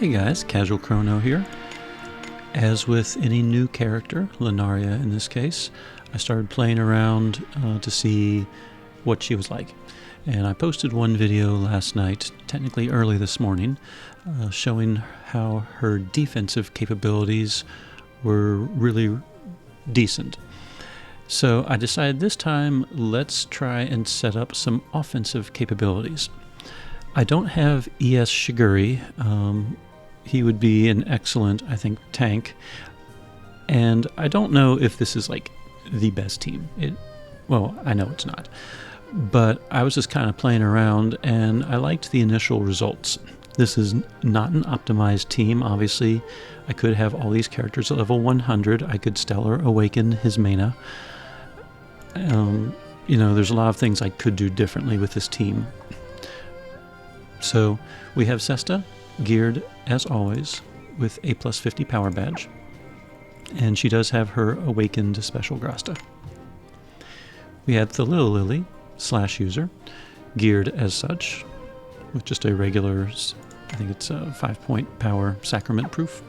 Hey guys, Casual Crono here. As with any new character, Linaria in this case, I started playing around to see what she was like. And I posted one video last night, technically early this morning, showing how her defensive capabilities were really decent. So I decided this time, let's try and set up some offensive capabilities. I don't have ES Shigure. He would be an excellent, I think, tank. And I don't know if this is like the best team. Well, I know it's not. But I was just kind of playing around and I liked the initial results. This is not an optimized team, obviously. I could have all these characters at level 100. I could Stellar Awaken Hismena. There's a lot of things I could do differently with this team. So we have Sesta, geared as always with a plus 50 power badge. And she does have her awakened special Grasta. We had Thille ES user, geared as such, with just a regular, I think it's a 5-point power sacrament proof.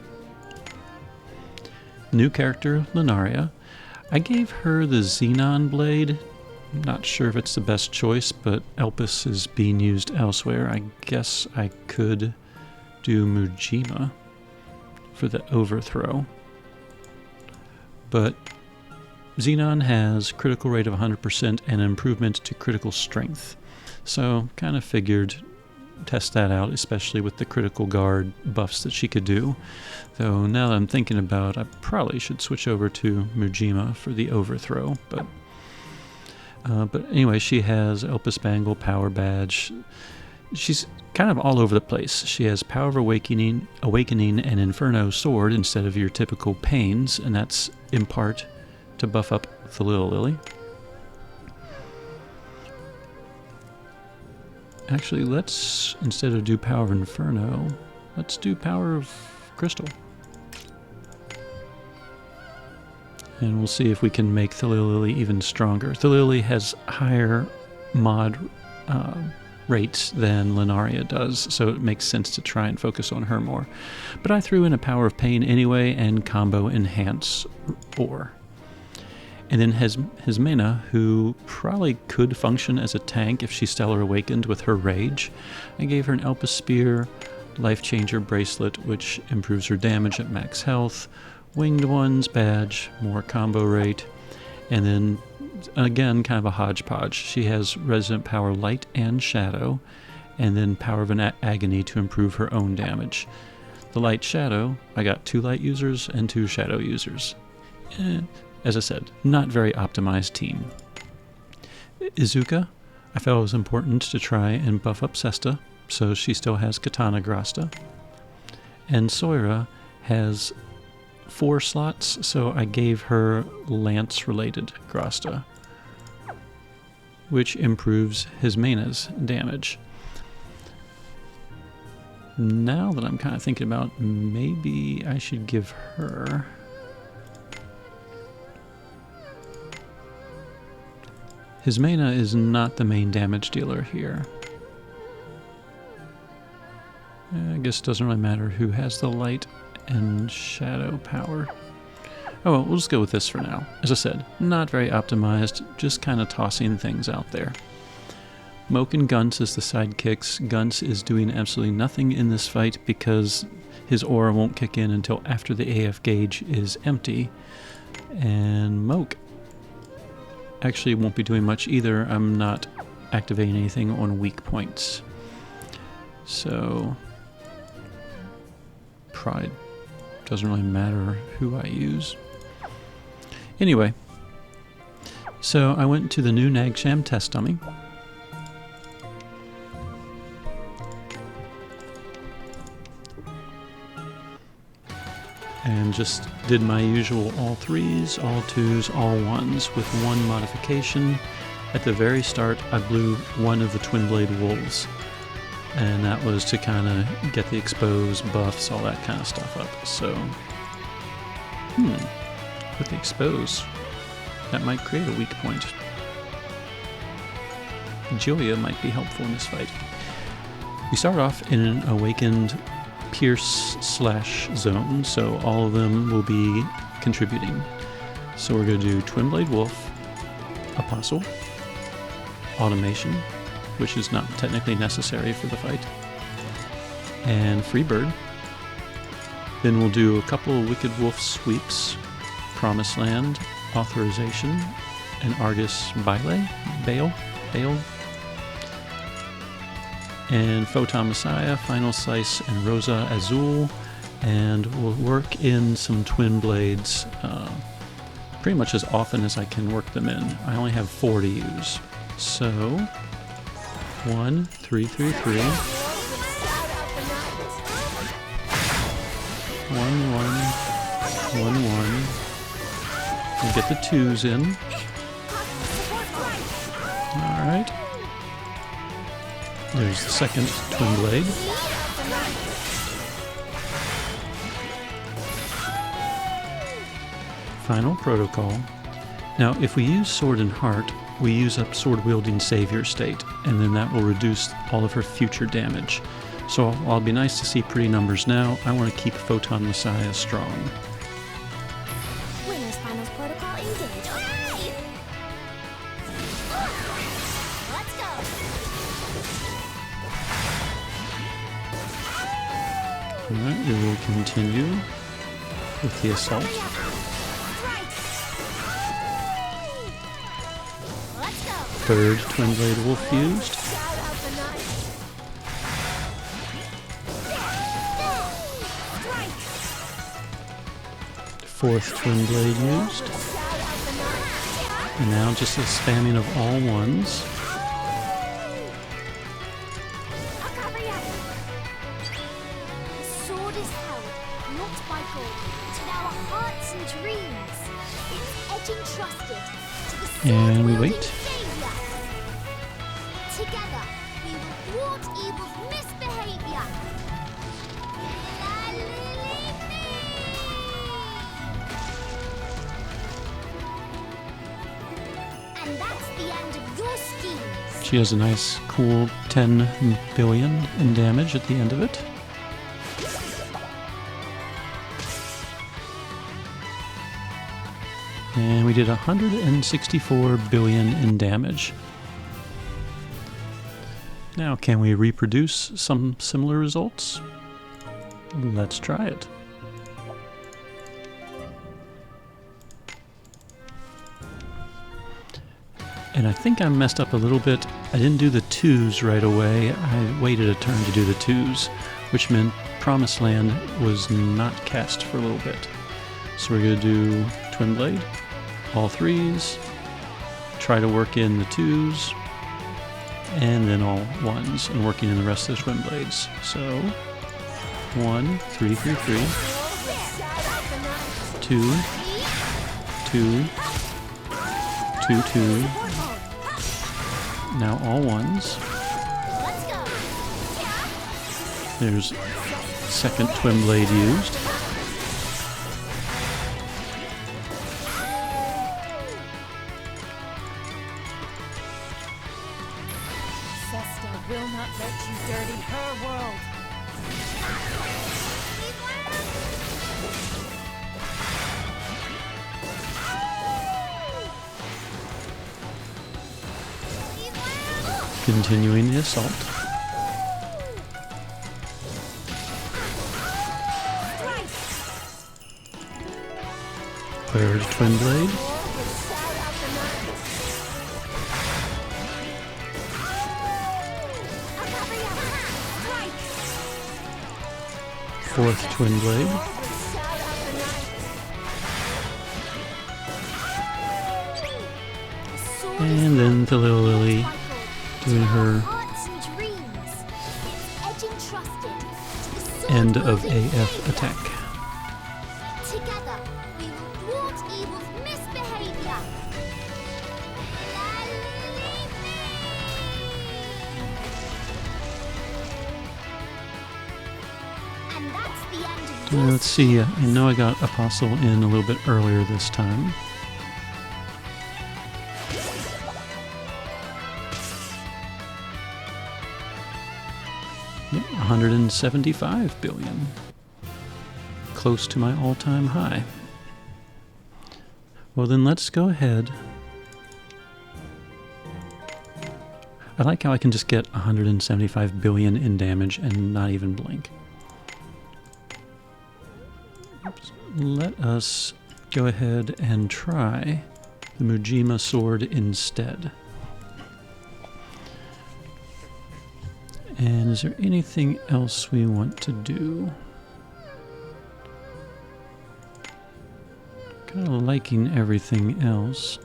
New character, Linaria. I gave her the Xenon blade. Not sure if it's the best choice, but Elpis is being used elsewhere. I guess I could do Mujima for the overthrow. But Xenon has critical rate of 100% and improvement to critical strength. So kind of figured test that out, especially with the critical guard buffs that she could do. Though now that I'm thinking about it, I probably should switch over to Mujima for the overthrow. But anyway, she has Elpis Bangle power badge. She's kind of all over the place. She has Power of Awakening and Inferno Sword instead of your typical Pains, and that's in part to buff up Thille. Actually, let's, instead of do Power of Inferno, let's do Power of Crystal. And we'll see if we can make Thille even stronger. Thille has higher mod rates than Linaria does, so it makes sense to try and focus on her more. But I threw in a Power of Pain anyway and Combo Enhance Ore. And then Hismena, who probably could function as a tank if she's Stellar Awakened with her Rage. I gave her an Elpis Spear, Life Changer Bracelet, which improves her damage at max health, Winged Ones badge, more combo rate, and then again kind of a hodgepodge. She has Resident Power Light and Shadow, and then Power of an Agony to improve her own damage. The Light Shadow, I got 2 Light users and 2 Shadow users. As I said, not very optimized team. Izuka, I felt it was important to try and buff up Sesta, so she still has Katana Grasta. And Soira has 4 slots, so I gave her Lance-related Grasta, which improves Hismena's damage. Now that I'm kind of thinking about, maybe I should give her Hismena is not the main damage dealer here. I guess it doesn't really matter who has the light and shadow power. Oh well, we'll just go with this for now. As I said, not very optimized, just kind of tossing things out there. Moke and Gunts as the sidekicks. Gunts is doing absolutely nothing in this fight because his aura won't kick in until after the AF gauge is empty. And Moke actually won't be doing much either. I'm not activating anything on weak points. So probably doesn't really matter who I use. Anyway, so I went to the new Nagsham test dummy. And just did my usual all 3s, all 2s, all 1s with one modification. At the very start, I blew one of the Twin Blade Wolves. And that was to kind of get the exposed buffs, all that kind of stuff up. So, with the expose, that might create a weak point. Julia might be helpful in this fight. We start off in an awakened pierce slash zone, so all of them will be contributing. So we're going to do Twin Blade Wolf, Apostle, Automation, which is not technically necessary for the fight, and Freebird. Then we'll do a couple of Wicked Wolf sweeps, Promised Land, Authorization, and Argus Bale, and Photon Messiah, Final Slice, and Rosa Azul, and we'll work in some Twin Blades pretty much as often as I can work them in. I only have 4 to use. So, 1, 3, 3, 3. 1, 1, 1, 1. We'll get the 2s in. Alright. There's the second Twin Blade. Final Protocol. Now, if we use Sword and Heart, we use up Sword-wielding Savior state, and then that will reduce all of her future damage. So while it'll be nice to see pretty numbers now, I want to keep Photon Messiah strong. Winner's Finals Protocol engaged. Alright! Let's go! Alright, we will continue with the assault. Third Twin Blade Wolf used. Fourth Twin Blade used. And now just a spamming of all ones. The sword is held, not by gold, but in our hearts and dreams. It's edge entrusted to the And we sword-wielding wait. Savior. Together, we will thwart evil's misbehavior. And that's the end of your schemes. She has a nice, cool 10 billion in damage at the end of it. And we did 164 billion in damage. Now, can we reproduce some similar results? Let's try it. And I think I messed up a little bit. I didn't do the 2s right away. I waited a turn to do the 2s, which meant Promised Land was not cast for a little bit. So we're going to do Twin Blade, all 3s, try to work in the 2s, and then all 1s, and working in the rest of the Twin Blades. So, 1, 3, 3, 3, 2, 2, 2, 2, now all 1s. There's second Twin Blade used. Sesta will not let you dirty her world. Continuing the assault. Third Twin Blade. Fourth Twin Blade. And then the little Lily doing her end of AF attack. Together, we will thwart evil's misbehavior. And that's the end of your Let's see, I know I got Apostle in a little bit earlier this time. Yep, 175 billion. Close to my all-time high. Well, then let's go ahead. I like how I can just get 175 billion in damage and not even blink. Oops. Let us go ahead and try the Mujima sword instead. And is there anything else we want to do? Kind of liking everything else.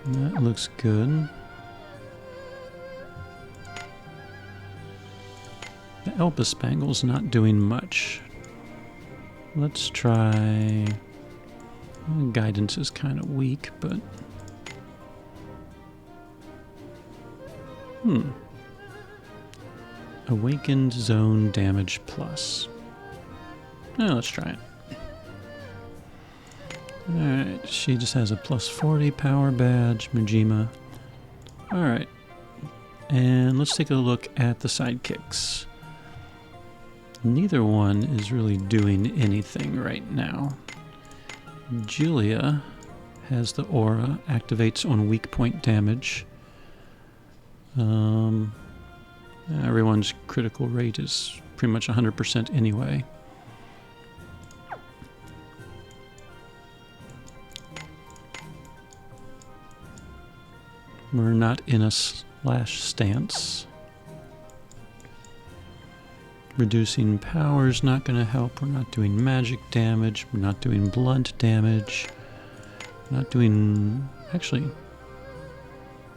That looks good. The Elba Spangle's not doing much. Let's try... Guidance is kind of weak, but... Awakened Zone Damage Plus. Let's try it. Alright, she just has a plus 40 power badge, Mujima. Alright. And let's take a look at the sidekicks. Neither one is really doing anything right now. Julia has the aura, activates on weak point damage. Everyone's critical rate is pretty much 100% anyway. We're not in a slash stance. Reducing power is not going to help. We're not doing magic damage. We're not doing blunt damage. We're not doing... Actually...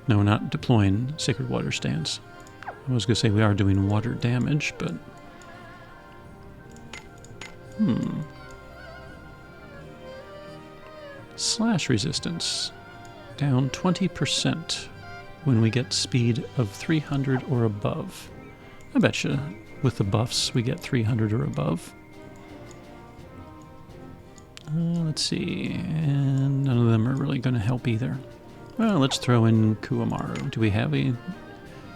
No, we're not deploying Sacred Water Stance. I was going to say we are doing water damage, but... Slash resistance. Down 20% when we get speed of 300 or above. I betcha with the buffs we get 300 or above. Let's see, and none of them are really going to help either. Well, let's throw in Kuwamaru. Do we have a...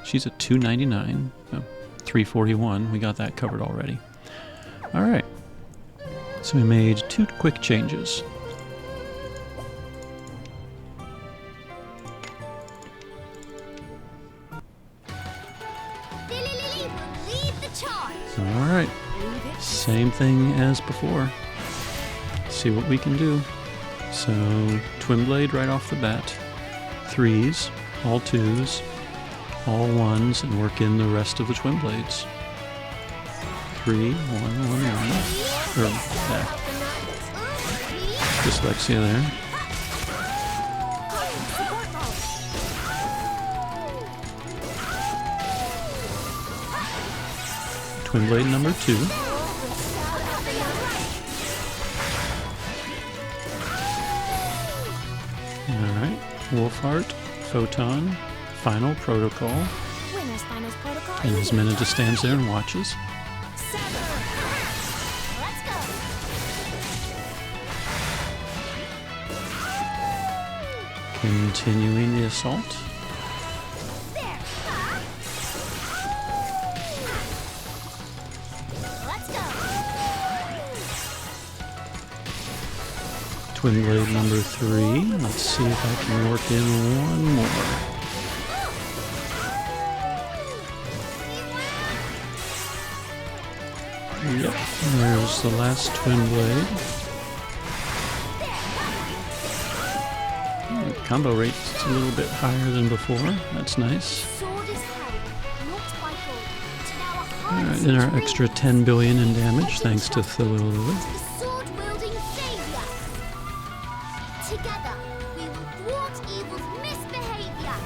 She's at 299. Oh, 341. We got that covered already. Alright. So we made 2 quick changes. Alright. Same thing as before. See what we can do. So, Twin Blade right off the bat. 3s, all 2s, all 1s, and work in the rest of the Twin Blades. 3, 1, 1, 1. Or, dyslexia there. Twin Blade number 2. Alright, Wolfheart, Photon, Final Protocol. Winner's Finals Protocol. And Hismena just stands there and watches. Let's go. Continuing the assault. There. Let's go. Twin Blade number 3. Let's see if I can work in one more. Yep, there's the last Twin Blade. The combo rate's a little bit higher than before. That's nice. Sword is held, not by gold. To our Alright, hearts then our and extra dreams. 10 billion in damage thanks to Thille ES. The sword-wielding savior. Together, we will thwart evil's misbehavior.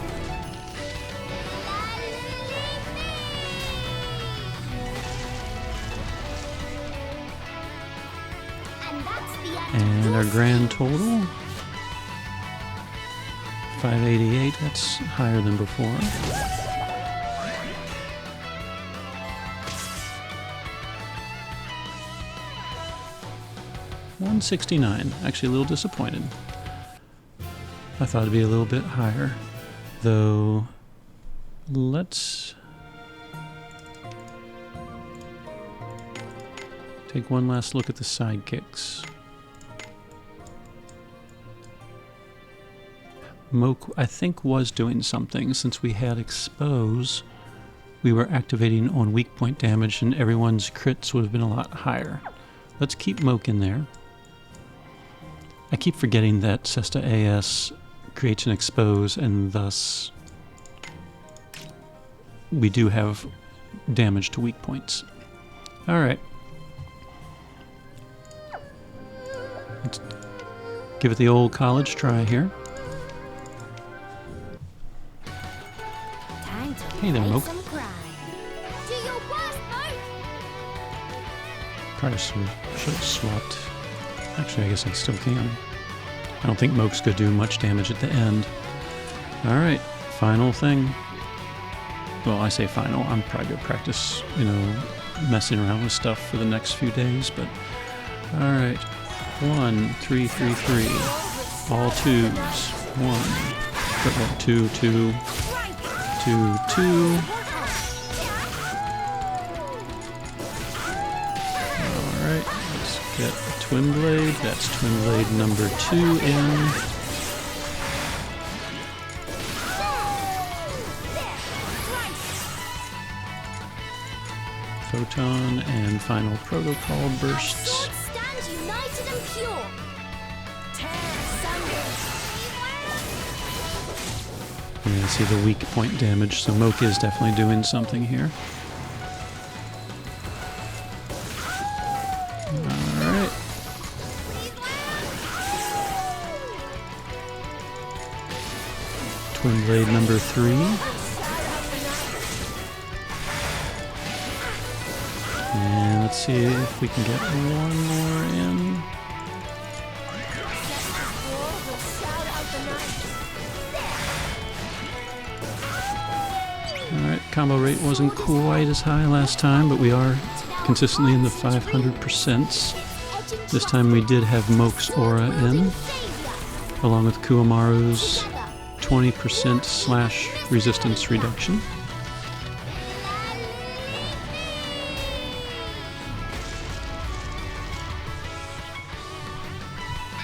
And that's the end of And your our grand total, 588, that's higher than before. $169, actually a little disappointed. I thought it'd be a little bit higher. Though, let's take one last look at the sidekicks. Moke, I think, was doing something. Since we had expose, we were activating on weak point damage and everyone's crits would have been a lot higher. Let's keep Moke in there. I keep forgetting that Sesta AS creates an expose and thus we do have damage to weak points. Alright. Let's give it the old college try here. Hey there, Moke. Probably should have swapped. Actually, I guess I still can. I don't think Moke's going to do much damage at the end. Alright, final thing. Well, I say final. I'm probably going to practice, you know, messing around with stuff for the next few days, but... Alright. 1, 3, 3, 3. All twos. 1. 2, 2. 2, 2. Alright, let's get a Twin Blade. That's Twin Blade number 2 in. Photon and final protocol bursts. Stand united and pure. Yeah, see the weak point damage, so Moke is definitely doing something here. Alright. Twin Blade number 3. And let's see if we can get one more in. Alright, combo rate wasn't quite as high last time, but we are consistently in the 500%. This time we did have Moke's aura in, along with Kuwamaru's 20% / resistance reduction.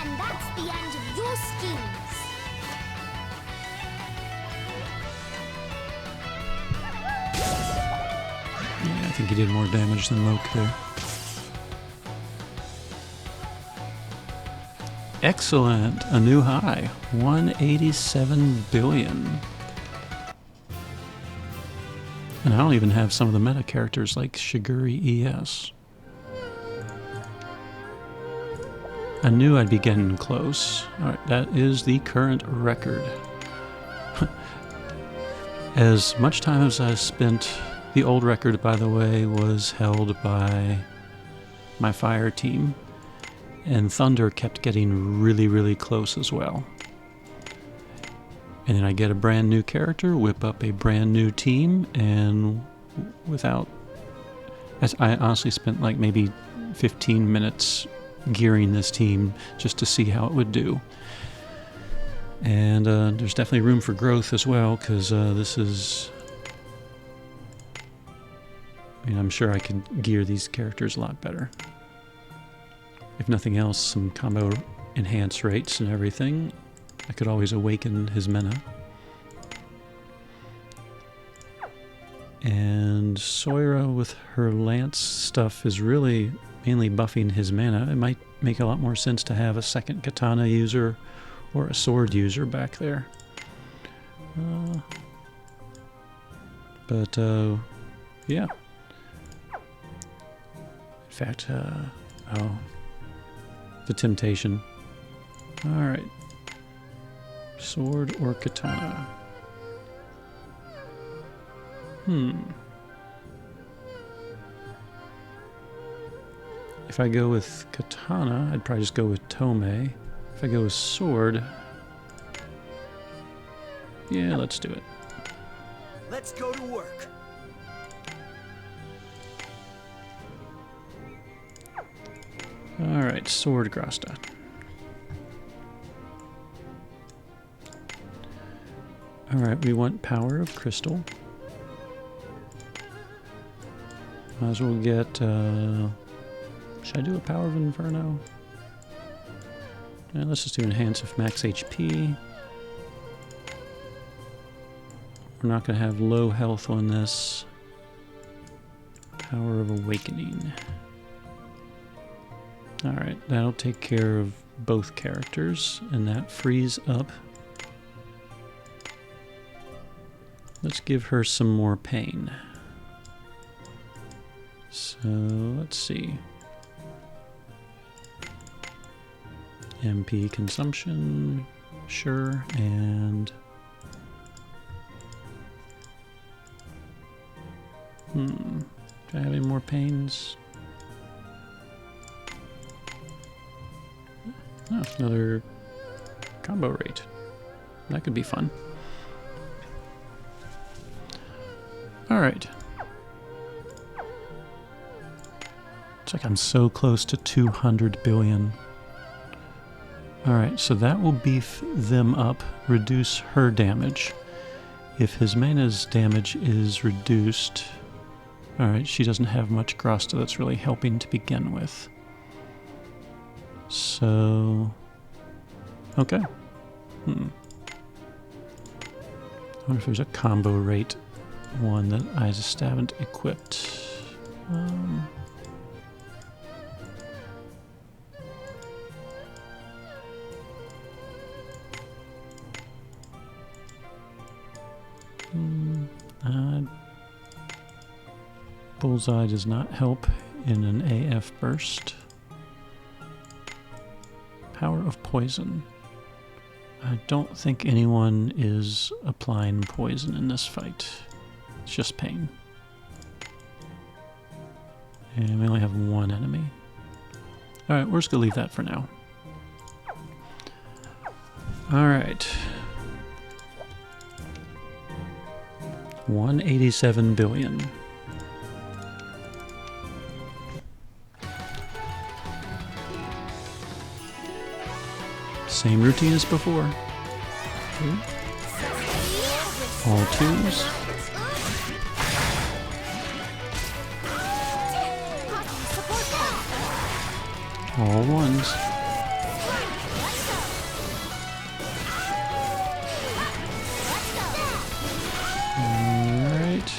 And that's the end of your schemes. Yeah, I think he did more damage than Moke there. Excellent! A new high. 187 billion. And I don't even have some of the meta characters like Shigure ES. I knew I'd be getting close. Alright, that is the current record. As much time as I spent, the old record, by the way, was held by my fire team. And Thunder kept getting really, really close as well. And then I get a brand new character, whip up a brand new team, and without... I honestly spent like maybe 15 minutes gearing this team just to see how it would do. And there's definitely room for growth as well, because this is... I mean, I'm sure I could gear these characters a lot better. If nothing else, some combo enhance rates and everything. I could always awaken Hismena. And Soira with her lance stuff is really mainly buffing Hismena. It might make a lot more sense to have a second katana user or a sword user back there. Yeah. In fact, oh, the temptation. Alright. Sword or katana? If I go with katana, I'd probably just go with Tomei. If I go with sword... Yeah, let's do it. Let's go to work. Alright, sword Grasta. Alright, we want Power of Crystal. Might as well get, should I do a Power of Inferno? Yeah, let's just do Enhance of Max HP. We're not going to have low health on this. Power of Awakening. Alright, that'll take care of both characters, and that frees up. Let's give her some more pain. So, let's see. MP consumption, sure, and... do I have any more pains? Oh, another combo rate. That could be fun. Alright. It's like I'm so close to 200 billion. Alright, so that will beef them up, reduce her damage. If Hismena's damage is reduced... Alright, she doesn't have much Grasta that's really helping to begin with. So... Okay. I wonder if there's a combo rate one that I just haven't equipped. Bullseye does not help in an AF burst. Power of Poison. I don't think anyone is applying poison in this fight. It's just pain. And we only have one enemy. Alright, we're just going to leave that for now. Alright. 187 billion. Same routine as before. Okay. All twos. All ones. Alright.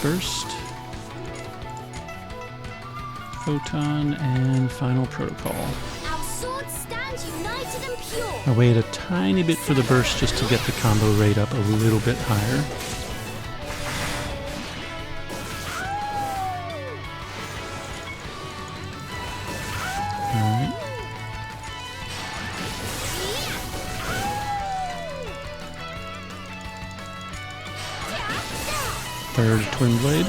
First. Photon and Final Protocol. I waited a tiny bit for the burst just to get the combo rate up a little bit higher. Alright. Third Twin Blade.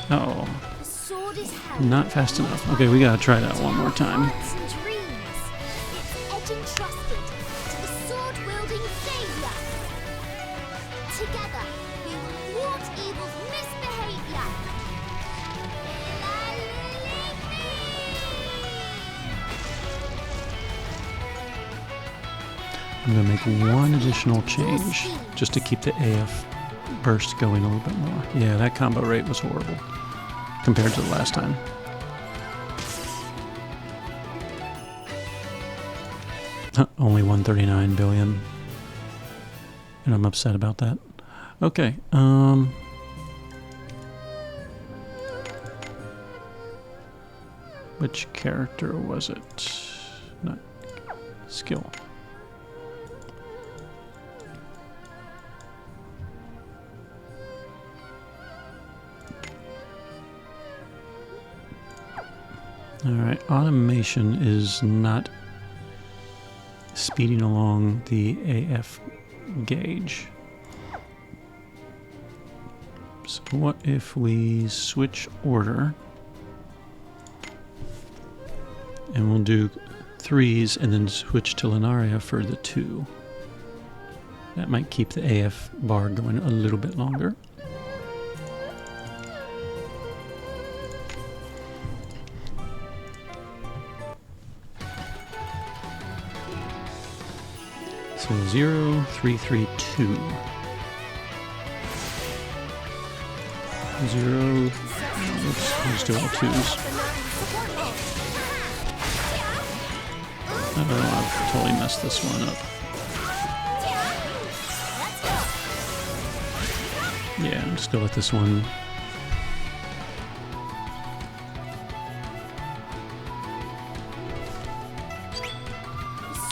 Uh-oh. Not fast enough. Okay, we gotta try that one more time. Together, we will thwart evil's misbehavior. I'm gonna make one additional change just to keep the AF burst going a little bit more. Yeah, that combo rate was horrible compared to the last time. Only 139 billion. And I'm upset about that. Okay, which character was it? Not skill. Alright, automation is not speeding along the AF gauge. So what if we switch order and we'll do 3s and then switch to Linaria for the 2. That might keep the AF bar going a little bit longer. So 0, 3, 3, 2. 0. Oops, I'll just do all 2s. Oh, I've totally messed this one up. Yeah, I'm just gonna let this one.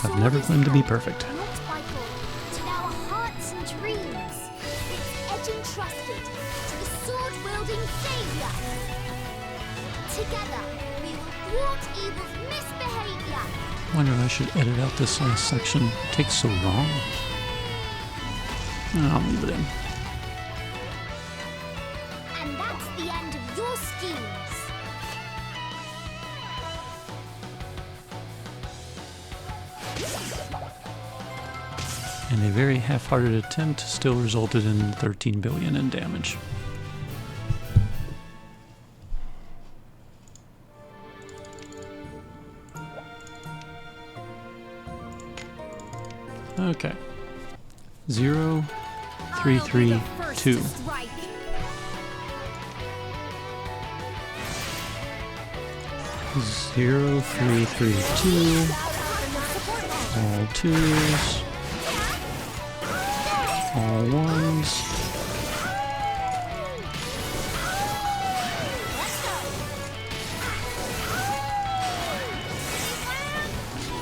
I've never claimed to be perfect. Not by gold, to our hearts and dreams. It's edge entrusted to the sword-wielding savior. Together, we will thwart evil's misbehavior. Wonder if I should edit out this last section. It takes so long. I'll leave it in. And that's the end of your schemes. And a very half-hearted attempt still resulted in 13 billion in damage. Okay. 0, 3, 3, 2. Zero, 3, 3, 2. All 2s. All 1s.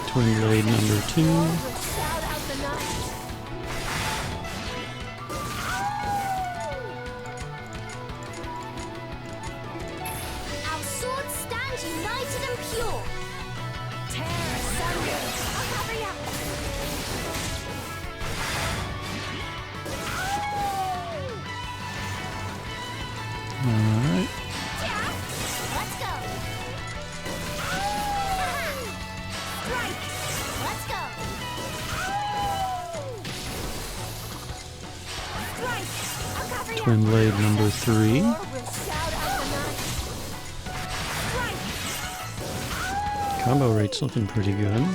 Twin blade number 2. Our swords stand united and pure. Tear asunder. I'll cover you. Alright. Let's go. Strike. Let's go. Strike. I'll cover you. Twin blade number 3. We'll shout out the night. Strike. Combo rate's looking pretty good.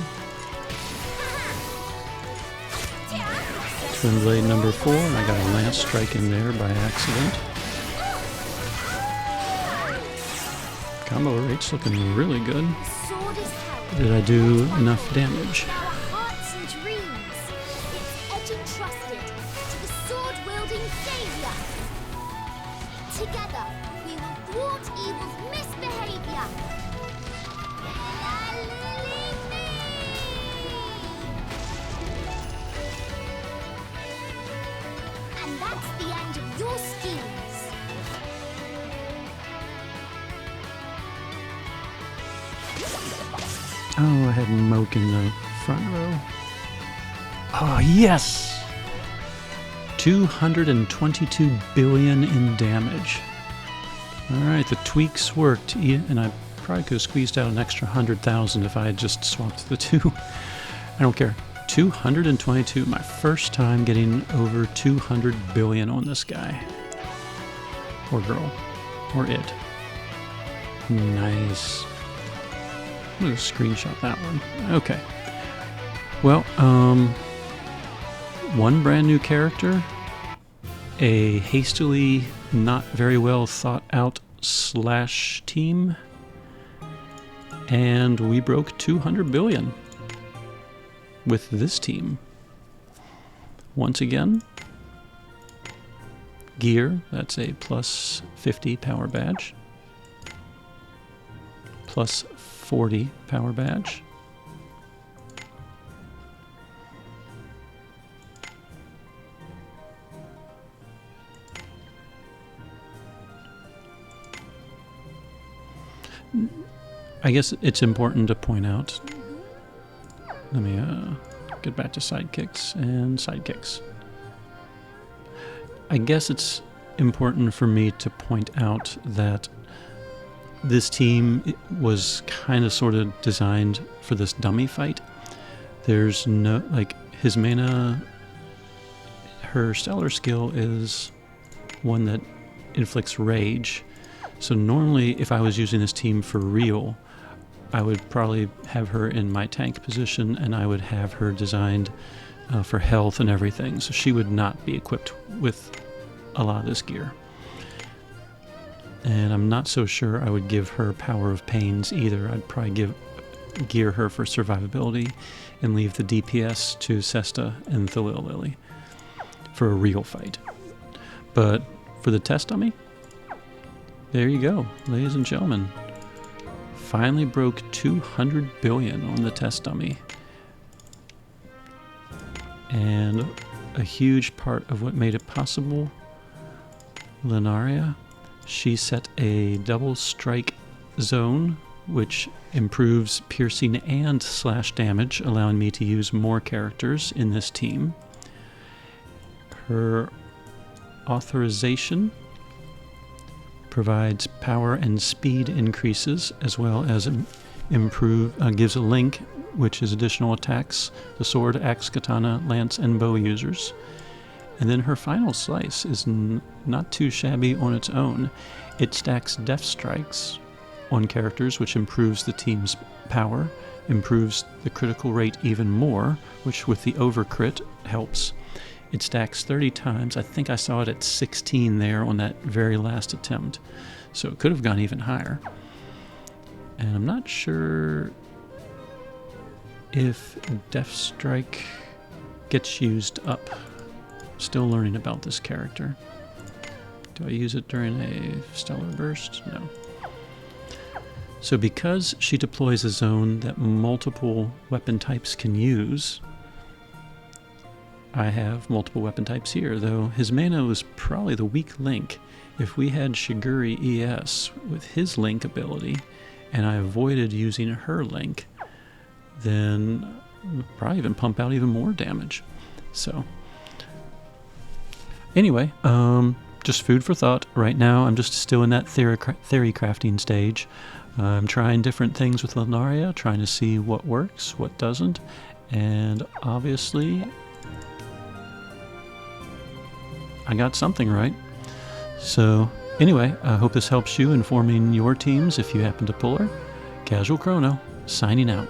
Twin blade number 4. And I got a lance strike in there by accident. Combo rate's looking really good. The sword is held. Did I do enough damage? In our hearts and dreams, it's edge entrusted to the sword-wielding savior. Together, we will thwart evil's misbehavior. And that's the end of your schemes. Oh, I had Moke in the front row. Oh, yes! 222 billion in damage. Alright, the tweaks worked, and I probably could have squeezed out an extra 100,000 if I had just swapped the two. I don't care. 222, my first time getting over 200 billion on this guy. Or girl. Or it. Nice. I'm gonna screenshot that one. Okay. Well, one brand new character, a hastily not very well thought out / team, and we broke 200 billion with this team. Once again, gear, that's a plus 50 power badge, plus 40 power badge. I guess it's important to point out, let me get back to sidekicks and sidekicks. I guess it's important for me to point out that this team was kind of sort of designed for this dummy fight. There's no, like, Hismena, her stellar skill is one that inflicts rage. So normally if I was using this team for real, I would probably have her in my tank position and I would have her designed for health and everything, so she would not be equipped with a lot of this gear. And I'm not so sure I would give her Power of Pains either. I'd probably gear her for survivability and leave the DPS to Sesta and Thille Lily for a real fight. But for the test dummy, there you go, ladies and gentlemen. Finally broke 200 billion on the test dummy. And a huge part of what made it possible, Linaria, she set a double strike zone, which improves piercing and slash damage, allowing me to use more characters in this team. Her authorization provides power and speed increases, as well as gives a link, which is additional attacks to sword, axe, katana, lance, and bow users. And then her final slice is not too shabby on its own. It stacks death strikes on characters, which improves the team's power, improves the critical rate even more, which with the overcrit helps. It stacks 30 times. I think I saw it at 16 there on that very last attempt. So it could have gone even higher. And I'm not sure if Death Strike gets used up. Still learning about this character. Do I use it during a stellar burst? No. So because she deploys a zone that multiple weapon types can use, I have multiple weapon types here, though Hismena was probably the weak link. If we had Shigure ES with his link ability, and I avoided using her link, then we'd probably even pump out even more damage. So anyway, just food for thought. Right now I'm just still in that theory crafting stage. I'm trying different things with Linaria, trying to see what works, what doesn't, and obviously I got something right. So anyway, I hope this helps you in forming your teams if you happen to pull her. Casual Crono, signing out.